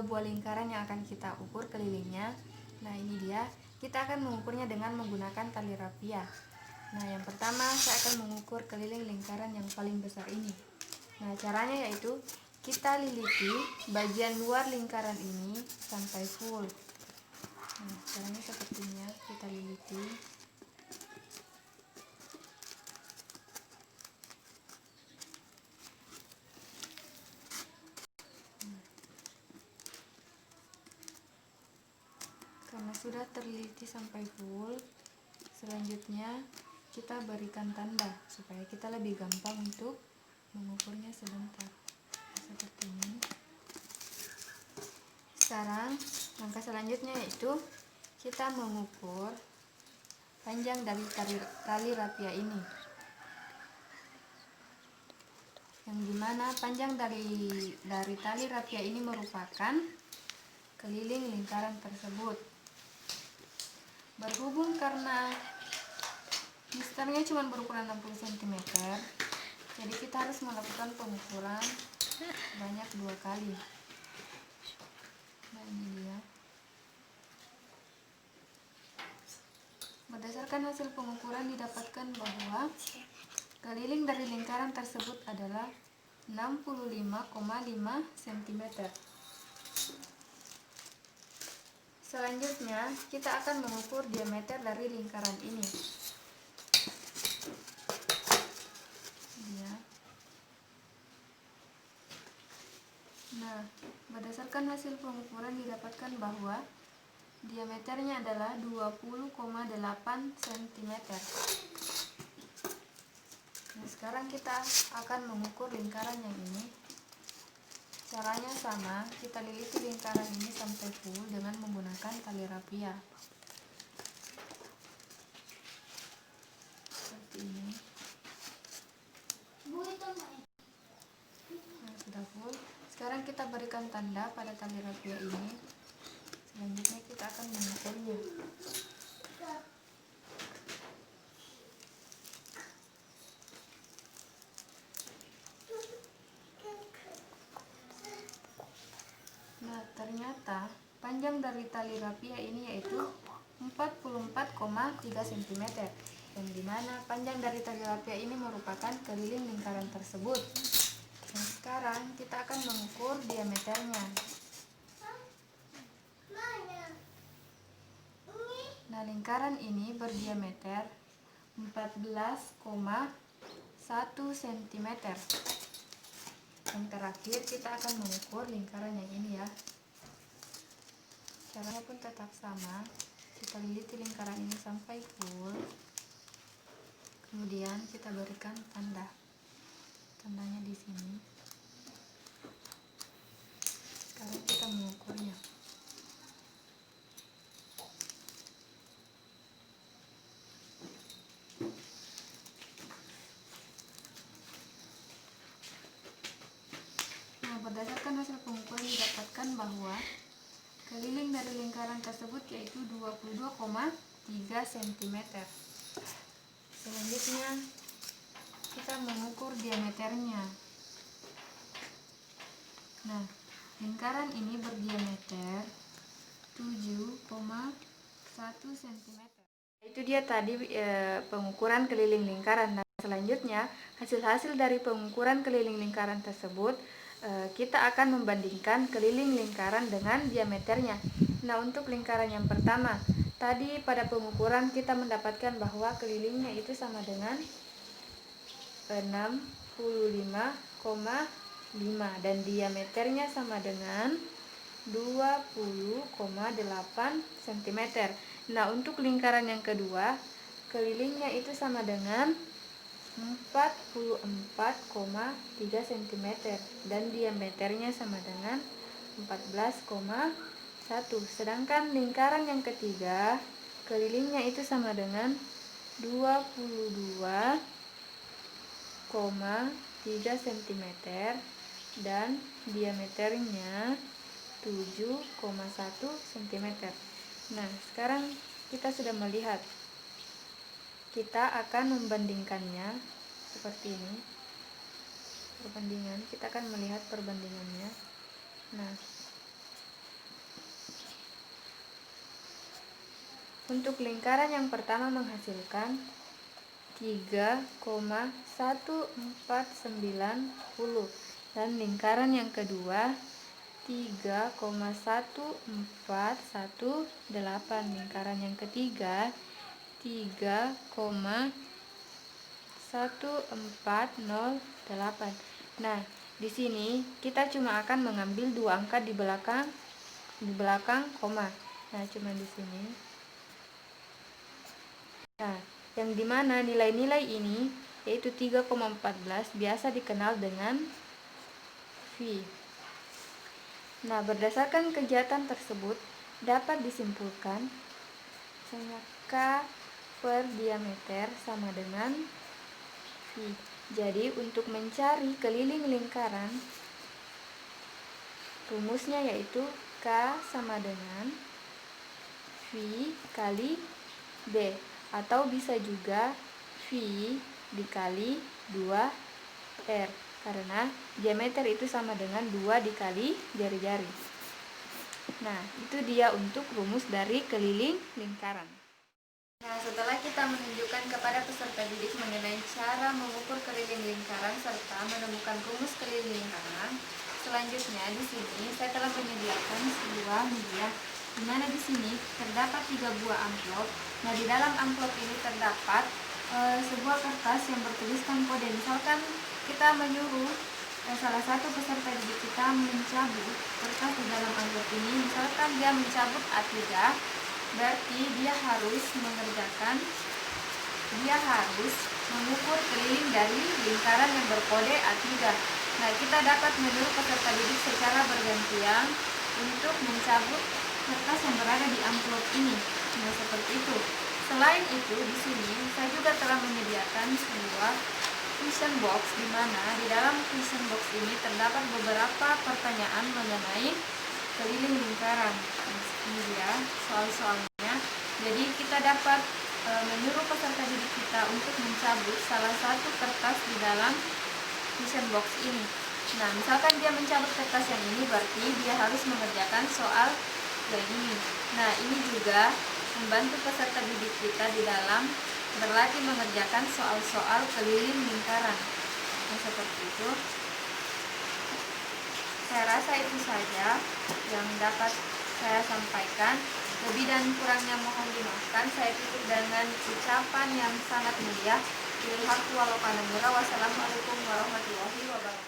buah lingkaran yang akan kita ukur kelilingnya. Nah, ini dia. Kita akan mengukurnya dengan menggunakan tali rapia. Nah, yang pertama saya akan mengukur keliling lingkaran yang paling besar ini. Nah, caranya yaitu kita liliti bagian luar lingkaran ini sampai full. Nah, caranya sepertinya kita liliti. Karena sudah terliliti sampai full, selanjutnya kita berikan tanda supaya kita lebih gampang untuk mengukurnya sebentar. Seperti ini. Sekarang langkah selanjutnya yaitu kita mengukur panjang dari tali rapia ini, yang dimana panjang dari tali rapia ini merupakan keliling lingkaran tersebut. Berhubung karena misternya cuma berukuran 60 cm, jadi kita harus melakukan pengukuran banyak 2 kali. Nah, ini dia. Berdasarkan hasil pengukuran didapatkan bahwa keliling dari lingkaran tersebut adalah 65,5 cm. Selanjutnya, kita akan mengukur diameter dari lingkaran ini. Ya. Nah, berdasarkan hasil pengukuran didapatkan bahwa diameternya adalah 20,8 cm. Nah, sekarang kita akan mengukur lingkaran yang ini. Caranya sama, kita liliti lingkaran ini sampai full dengan menggunakan tali rapia. Seperti ini. Nah, sudah full. Sekarang kita berikan tanda pada tali rapia ini. Selanjutnya kita akan mengukurnya. Nah, ternyata panjang dari tali rapia ini yaitu 44,3 cm, yang dimana panjang dari tali rapia ini merupakan keliling lingkaran tersebut. Nah, sekarang kita akan mengukur diameternya. Nah, lingkaran ini berdiameter 14,1 cm. Yang terakhir kita akan mengukur lingkaran yang ini ya. Caranya pun tetap sama. Kita liliti lingkaran ini sampai full. Kemudian kita berikan tanda. Tandanya di sini. Sekarang kita mengukurnya. Nah, berdasarkan hasil pengukuran didapatkan bahwa keliling dari lingkaran tersebut yaitu 22,3 cm. Selanjutnya kita mengukur diameternya. Nah, lingkaran ini berdiameter 7,1 cm. Itu dia tadi pengukuran keliling lingkaran. Nah, selanjutnya hasil-hasil dari pengukuran keliling lingkaran tersebut kita akan membandingkan keliling lingkaran dengan diameternya. Nah, untuk lingkaran yang pertama, tadi pada pengukuran kita mendapatkan bahwa kelilingnya itu sama dengan 65,5 dan diameternya sama dengan 20,8 cm. Nah, untuk lingkaran yang kedua, kelilingnya itu sama dengan 44,3 cm dan diameternya sama dengan 14,1. Sedangkan lingkaran yang ketiga, kelilingnya itu sama dengan 22,3 cm dan diameternya 7,1 cm. Nah, sekarang kita sudah melihat. Kita akan membandingkannya seperti ini. Perbandingan, kita akan melihat perbandingannya. Nah, Untuk lingkaran yang pertama menghasilkan 3,149 dan lingkaran yang kedua 3,1418. Lingkaran yang ketiga 3,1408. Nah, di sini kita cuma akan mengambil dua angka di belakang koma. Nah, cuma di sini. Nah, yang dimana nilai-nilai ini yaitu 3,14 biasa dikenal dengan V. Nah, berdasarkan kegiatan tersebut dapat disimpulkan K per diameter sama dengan V. Jadi untuk mencari keliling lingkaran, rumusnya yaitu K sama dengan V kali B, atau bisa juga V dikali 2R, karena diameter itu sama dengan 2 dikali jari-jari. Nah, itu dia untuk rumus dari keliling lingkaran. Nah, setelah kita menunjukkan kepada peserta didik mengenai cara mengukur keliling lingkaran serta menemukan rumus keliling lingkaran, selanjutnya di sini saya telah menyediakan sebuah media, di mana di sini terdapat 3 buah amplop. Nah, di dalam amplop ini terdapat sebuah kertas yang bertuliskan kode. Misalkan kita menyuruh salah satu peserta didik kita mencabut kertas di dalam amplop ini, misalkan dia mencabut A3, berarti dia harus mengukur keliling dari lingkaran yang berkode A3. Nah, kita dapat menyuruh peserta didik secara bergantian untuk mencabut kertas yang berada di amplop ini. Nah, seperti itu. Selain itu, di sini saya juga telah menyediakan sebuah question box, di mana di dalam question box ini terdapat beberapa pertanyaan mengenai keliling lingkaran. Ini dia soal-soalnya. Jadi kita dapat menyuruh peserta didik kita untuk mencabut salah satu kertas di dalam question box ini. Nah, misalkan dia mencabut kertas yang ini, berarti dia harus mengerjakan soal yang ini. Nah, ini juga membantu peserta didik kita di dalam berlatih mengerjakan soal-soal keliling lingkaran. Nah, seperti itu. Saya rasa itu saja yang dapat saya sampaikan. Lebih dan kurangnya mohon dimaafkan. Saya tutup dengan ucapan yang sangat mulia. Wassalamualaikum warahmatullahi wabarakatuh.